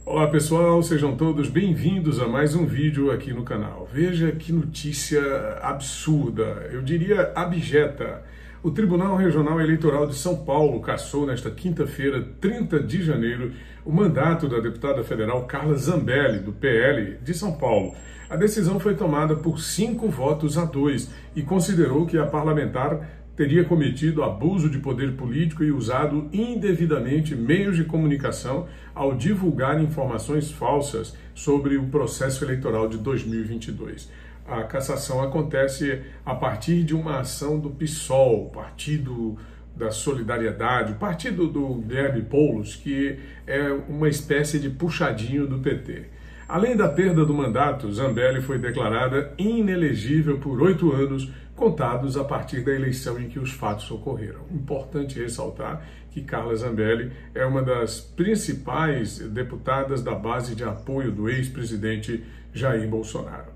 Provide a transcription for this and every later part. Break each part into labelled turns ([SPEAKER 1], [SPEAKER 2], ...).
[SPEAKER 1] Olá pessoal, sejam todos bem-vindos a mais um vídeo aqui no canal. Veja que notícia absurda, eu diria abjeta. O Tribunal Regional Eleitoral de São Paulo cassou nesta quinta-feira, 30 de janeiro, o mandato da deputada federal Carla Zambelli, do PL de São Paulo. A decisão foi tomada por 5 votos a 2 e considerou que a parlamentar teria cometido abuso de poder político e usado indevidamente meios de comunicação ao divulgar informações falsas sobre o processo eleitoral de 2022. A cassação acontece a partir de uma ação do PSOL, Partido da Solidariedade, o partido do Guilherme Boulos, que é uma espécie de puxadinho do PT. Além da perda do mandato, Zambelli foi declarada inelegível por 8 anos, contados a partir da eleição em que os fatos ocorreram. Importante ressaltar que Carla Zambelli é uma das principais deputadas da base de apoio do ex-presidente Jair Bolsonaro.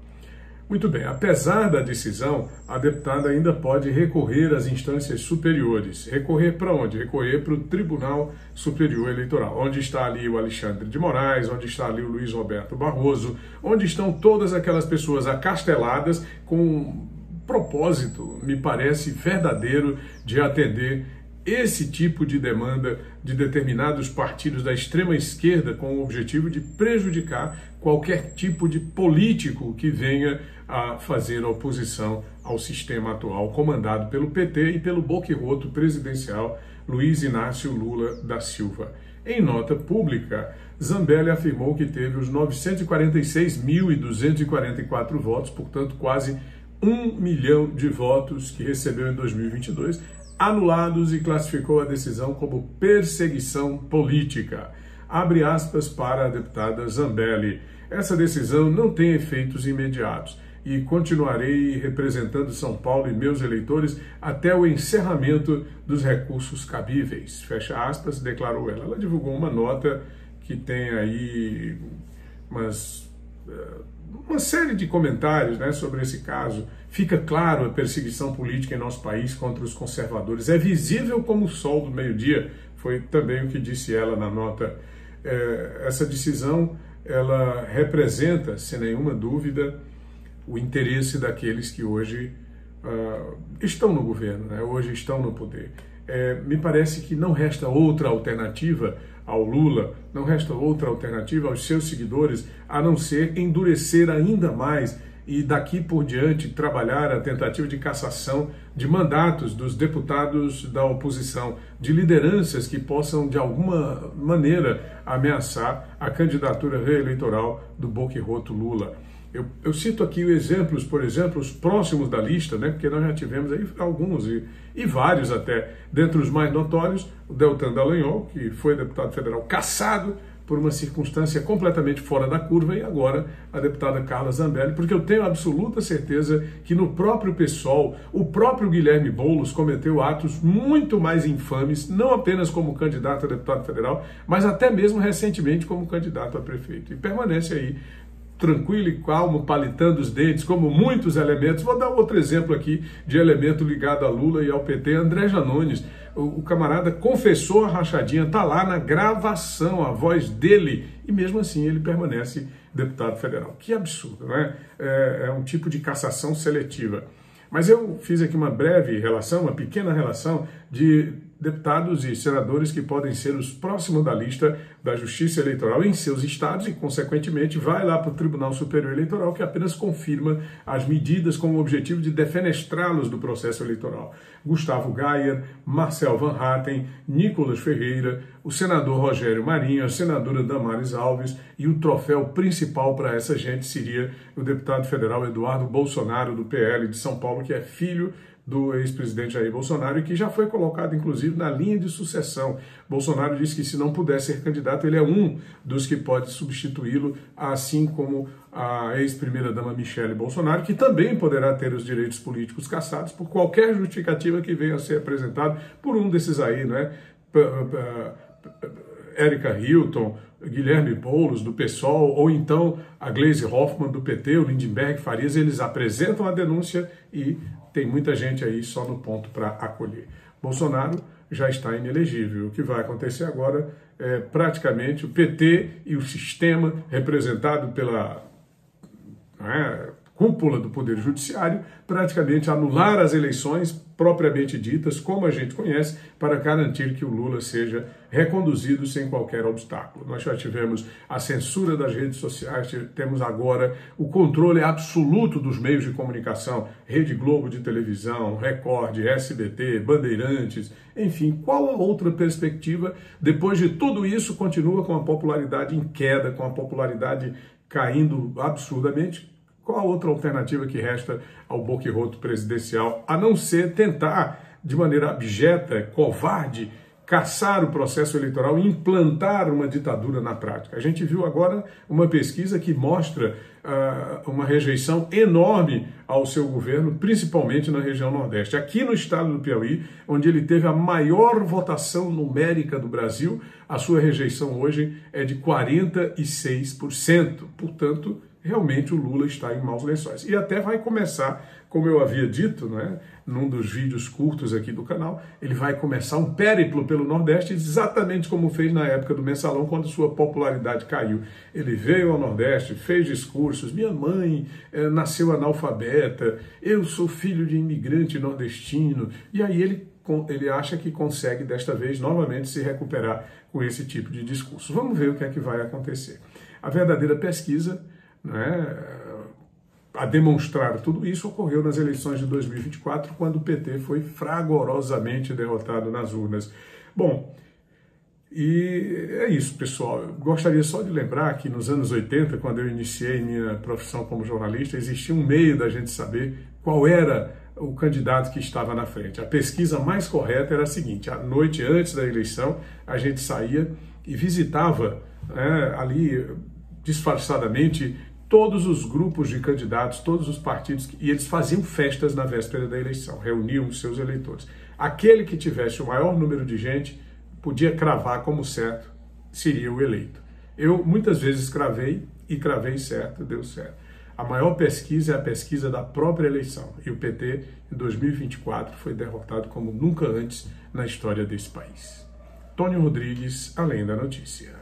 [SPEAKER 1] Muito bem, apesar da decisão, a deputada ainda pode recorrer às instâncias superiores. Recorrer para onde? Recorrer para o Tribunal Superior Eleitoral, onde está ali o Alexandre de Moraes, onde está ali o Luiz Roberto Barroso, onde estão todas aquelas pessoas acasteladas com propósito, me parece verdadeiro, de atender esse tipo de demanda de determinados partidos da extrema esquerda com o objetivo de prejudicar qualquer tipo de político que venha a fazer oposição ao sistema atual comandado pelo PT e pelo boquirroto presidencial Luiz Inácio Lula da Silva. Em nota pública, Zambelli afirmou que teve os 946.244 votos, portanto quase 1 milhão de votos que recebeu em 2022, anulados, e classificou a decisão como perseguição política. Abre aspas para a deputada Zambelli. Essa decisão não tem efeitos imediatos e continuarei representando São Paulo e meus eleitores até o encerramento dos recursos cabíveis. Fecha aspas, declarou ela. Ela divulgou uma nota que tem aí uma série de comentários, né, sobre esse caso. Fica claro a perseguição política em nosso país contra os conservadores. É visível como o sol do meio-dia, foi também o que disse ela na nota. Essa decisão, ela representa, sem nenhuma dúvida, o interesse daqueles que hoje estão no governo, né, hoje estão no poder. Me parece que não resta outra alternativa ao Lula, não resta outra alternativa aos seus seguidores, a não ser endurecer ainda mais e daqui por diante trabalhar a tentativa de cassação de mandatos dos deputados da oposição, de lideranças que possam de alguma maneira ameaçar a candidatura reeleitoral do boquirroto Lula. Eu cito aqui exemplos, por exemplo, os próximos da lista, né, porque nós já tivemos aí alguns e vários até. Dentre os mais notórios, o Deltan Dallagnol, que foi deputado federal cassado por uma circunstância completamente fora da curva, e agora a deputada Carla Zambelli, porque eu tenho absoluta certeza que no próprio PSOL, o próprio Guilherme Boulos cometeu atos muito mais infames, não apenas como candidato a deputado federal, mas até mesmo recentemente como candidato a prefeito. E permanece aí tranquilo e calmo, palitando os dentes, como muitos elementos. Vou dar outro exemplo aqui de elemento ligado a Lula e ao PT, André Janones. O camarada confessou a rachadinha, está lá na gravação, a voz dele, e mesmo assim ele permanece deputado federal. Que absurdo, né? É um tipo de cassação seletiva. Mas eu fiz aqui uma breve relação, uma pequena relação de deputados e senadores que podem ser os próximos da lista da Justiça Eleitoral em seus estados e, consequentemente, vai lá para o Tribunal Superior Eleitoral, que apenas confirma as medidas com o objetivo de defenestrá-los do processo eleitoral. Gustavo Gayer, Marcel Van Hatten, Nicolas Ferreira, o senador Rogério Marinho, a senadora Damares Alves, e o troféu principal para essa gente seria o deputado federal Eduardo Bolsonaro, do PL de São Paulo, que é filho do ex-presidente Jair Bolsonaro e que já foi colocado, inclusive, na linha de sucessão. Bolsonaro disse que, se não puder ser candidato, ele é um dos que pode substituí-lo, assim como a ex-primeira-dama Michele Bolsonaro, que também poderá ter os direitos políticos cassados por qualquer justificativa que venha a ser apresentado por um desses aí, né? Érica Hilton, Guilherme Boulos, do PSOL, ou então a Gleisi Hoffmann, do PT, o Lindenberg Farias. Eles apresentam a denúncia e tem muita gente aí só no ponto para acolher. Bolsonaro já está inelegível. O que vai acontecer agora praticamente o PT e o sistema representado pela cúpula do Poder Judiciário, praticamente anular as eleições propriamente ditas, como a gente conhece, para garantir que o Lula seja reconduzido sem qualquer obstáculo. Nós já tivemos a censura das redes sociais, temos agora o controle absoluto dos meios de comunicação, Rede Globo de televisão, Record, SBT, Bandeirantes, enfim, qual a outra perspectiva? Depois de tudo isso, continua com a popularidade em queda, com a popularidade caindo absurdamente. Qual a outra alternativa que resta ao boquirroto presidencial, a não ser tentar, de maneira abjeta, covarde, caçar o processo eleitoral e implantar uma ditadura na prática? A gente viu agora uma pesquisa que mostra uma rejeição enorme ao seu governo, principalmente na região Nordeste. Aqui no estado do Piauí, onde ele teve a maior votação numérica do Brasil, a sua rejeição hoje é de 46%. Portanto, realmente o Lula está em maus lençóis. E até vai começar, como eu havia dito, num dos vídeos curtos aqui do canal, ele vai começar um périplo pelo Nordeste, exatamente como fez na época do Mensalão, quando sua popularidade caiu. Ele veio ao Nordeste, fez discursos, minha mãe nasceu analfabeta, eu sou filho de imigrante nordestino, e aí ele acha que consegue, desta vez, novamente se recuperar com esse tipo de discurso. Vamos ver o que é que vai acontecer. A verdadeira pesquisa, a demonstrar tudo isso, ocorreu nas eleições de 2024, quando o PT foi fragorosamente derrotado nas urnas. Bom, e é isso, pessoal. Eu gostaria só de lembrar que nos anos 80, quando eu iniciei minha profissão como jornalista, existia um meio da gente saber qual era o candidato que estava na frente. A pesquisa mais correta era a seguinte: à noite antes da eleição, a gente saía e visitava ali disfarçadamente todos os grupos de candidatos, todos os partidos, e eles faziam festas na véspera da eleição, reuniam os seus eleitores. Aquele que tivesse o maior número de gente podia cravar como certo, seria o eleito. Eu muitas vezes cravei certo, deu certo. A maior pesquisa é a pesquisa da própria eleição, e o PT, em 2024, foi derrotado como nunca antes na história desse país. Tônio Rodrigues, Além da Notícia.